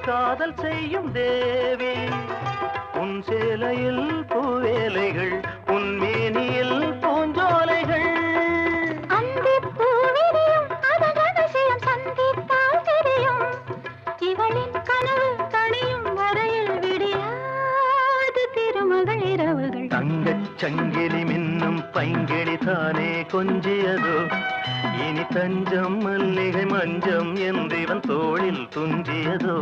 காதல் செய்யும் தேவி உன் சேலையில் பூவேலைகள் உன் மேனியில் பூஞ்சோலைகள் அந்த பூவிரியும் அதன் ரகசியம் சந்தித்தால் தெரியும் இவளின் கனவு தனியும் வரையில் விடியாது திருமகள் இரவுகள் தங்கச் சங்கிலி மின்னும் பைங்கிளி தானே கொஞ்சியதோ இனி தஞ்சம் மல்லிகை மஞ்சம் என்றிவன் தோளில் துஞ்சியதோ